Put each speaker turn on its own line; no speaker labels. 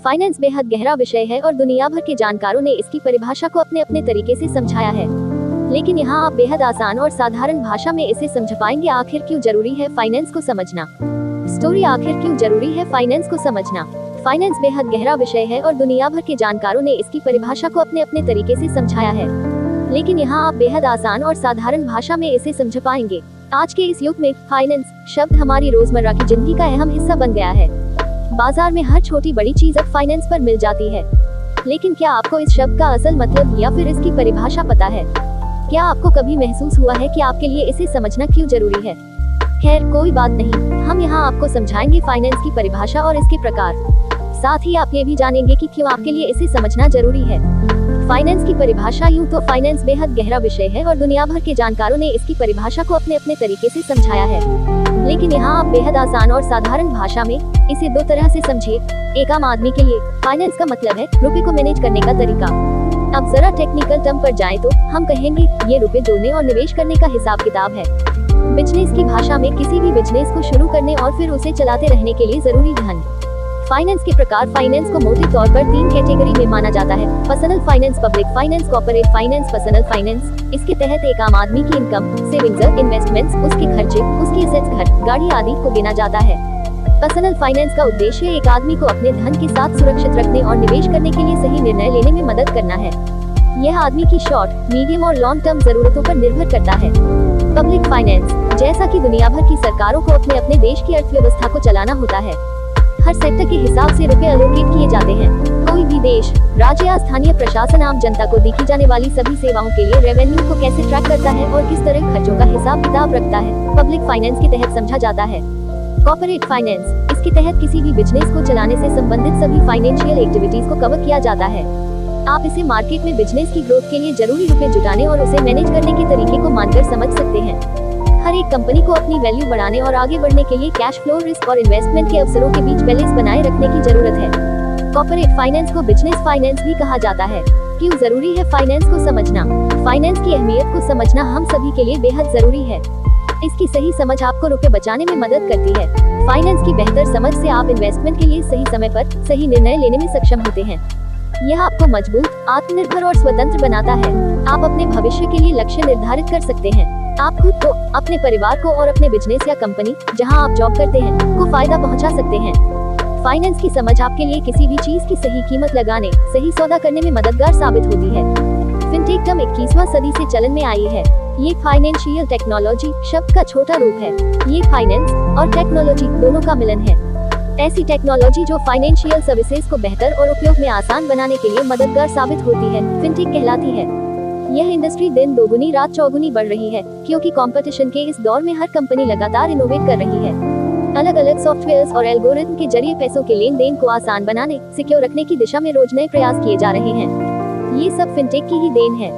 Finance बेहद गहरा विषय है और दुनिया भर के जानकारों ने इसकी परिभाषा को अपने अपने तरीके से समझाया है। लेकिन यहाँ आप बेहद आसान और साधारण भाषा में इसे समझ पाएंगे। आखिर क्यों जरूरी है फाइनेंस को समझना? स्टोरी आखिर क्यों जरूरी है फाइनेंस को समझना? फाइनेंस बेहद गहरा विषय है और दुनिया भर के जानकारों ने इसकी परिभाषा को अपने अपने तरीके से समझाया है। लेकिन यहाँ आप बेहद आसान और साधारण भाषा में इसे समझ पाएंगे। आज के इस युग में फाइनेंस शब्द हमारी रोजमर्रा की जिंदगी का अहम हिस्सा बन गया है। बाजार में हर छोटी बड़ी चीज अब फाइनेंस पर मिल जाती है। लेकिन क्या आपको इस शब्द का असल मतलब या फिर इसकी परिभाषा पता है? क्या आपको कभी महसूस हुआ है कि आपके लिए इसे समझना क्यों जरूरी है? खैर कोई बात नहीं, हम यहाँ आपको समझाएंगे फाइनेंस की परिभाषा और इसके प्रकार। साथ ही आप ये भी जानेंगे कि क्यों आपके लिए इसे समझना जरूरी है। फाइनेंस की परिभाषा। यूँ तो फाइनेंस बेहद गहरा विषय है और दुनिया भर के जानकारों ने इसकी परिभाषा को अपने अपने तरीके से समझाया है। लेकिन यहाँ आप बेहद आसान और साधारण भाषा में इसे दो तरह से समझिए। एक आम आदमी के लिए फाइनेंस का मतलब है रुपए को मैनेज करने का तरीका। अब जरा टेक्निकल टर्म पर जाएं तो हम कहेंगे ये रुपए जोड़ने और निवेश करने का हिसाब किताब है। बिजनेस की भाषा में किसी भी बिजनेस को शुरू करने और फिर उसे चलाते रहने के लिए जरूरी धन। फाइनेंस के प्रकार। फाइनेंस को मोटे तौर पर 3 कैटेगरी में माना जाता है: personal finance, public finance, corporate finance. Personal finance, इसके तहत एक आम आदमी की इनकम, सेविंग्स, इन्वेस्टमेंट्स, उसके खर्चे, उसकी एसेट्स, घर, गाड़ी आदि को गिना जाता है। पर्सनल फाइनेंस का उद्देश्य एक आदमी को अपने धन के साथ सुरक्षित रखने और निवेश करने के लिए सही निर्णय लेने में मदद करना है। यह आदमी की शॉर्ट, मीडियम और लॉन्ग टर्म जरूरतों पर निर्भर करता है। पब्लिक फाइनेंस, जैसा कि दुनिया भर की सरकारों को अपने अपने देश की अर्थव्यवस्था को चलाना होता है। हर सेक्टर के हिसाब से रुपए एलोकेट किए जाते हैं। कोई भी देश, राज्य या स्थानीय प्रशासन आम जनता को दी जाने वाली सभी सेवाओं के लिए रेवेन्यू को कैसे ट्रैक करता है और किस तरह खर्चों का हिसाब किताब रखता है, पब्लिक फाइनेंस के तहत समझा जाता है। कॉर्पोरेट फाइनेंस, इसके तहत किसी भी बिजनेस को चलाने से संबंधित सभी फाइनेंशियल एक्टिविटीज को कवर किया जाता है। आप इसे मार्केट में बिजनेस की ग्रोथ के लिए जरूरी रुपए जुटाने और उसे मैनेज करने के तरीके को मानकर समझ सकते हैं। हर एक कंपनी को अपनी वैल्यू बढ़ाने और आगे बढ़ने के लिए कैश फ्लो, रिस्क और इन्वेस्टमेंट के अवसरों के बीच बैलेंस बनाए रखने की जरूरत है। कॉर्पोरेट फाइनेंस को बिजनेस फाइनेंस भी कहा जाता है। क्यों जरूरी है फाइनेंस को समझना? फाइनेंस की अहमियत को समझना हम सभी के लिए बेहद जरूरी है। इसकी सही समझ आपको रुपए बचाने में मदद करती है। फाइनेंस की बेहतर समझ से आप इन्वेस्टमेंट के लिए सही समय पर सही निर्णय लेने में सक्षम होते हैं। यह आपको मजबूत, आत्मनिर्भर और स्वतंत्र बनाता है। आप अपने भविष्य के लिए लक्ष्य निर्धारित कर सकते हैं। आप खुद को, अपने परिवार को और अपने बिजनेस या कंपनी जहां आप जॉब करते हैं को फायदा पहुंचा सकते हैं। फाइनेंस की समझ आपके लिए किसी भी चीज की सही कीमत लगाने, सही सौदा करने में मददगार साबित होती है। फिनटेक टर्म 21वां सदी से चलन में आई है। ये फाइनेंशियल टेक्नोलॉजी शब्द का छोटा रूप है। ये फाइनेंस और टेक्नोलॉजी दोनों का मिलन है। ऐसी टेक्नोलॉजी जो फाइनेंशियल सर्विसेज को बेहतर और उपयोग में आसान बनाने के लिए मददगार साबित होती है, फिनटेक कहलाती है। यह इंडस्ट्री दिन दोगुनी रात चौगुनी बढ़ रही है, क्योंकि कंपटीशन के इस दौर में हर कंपनी लगातार इनोवेट कर रही है। अलग अलग सॉफ्टवेयर्स और एल्गोरिथम के जरिए पैसों के लेन देन को आसान बनाने, सिक्योर रखने की दिशा में रोज नए प्रयास किए जा रहे हैं। ये सब फिनटेक की ही देन है।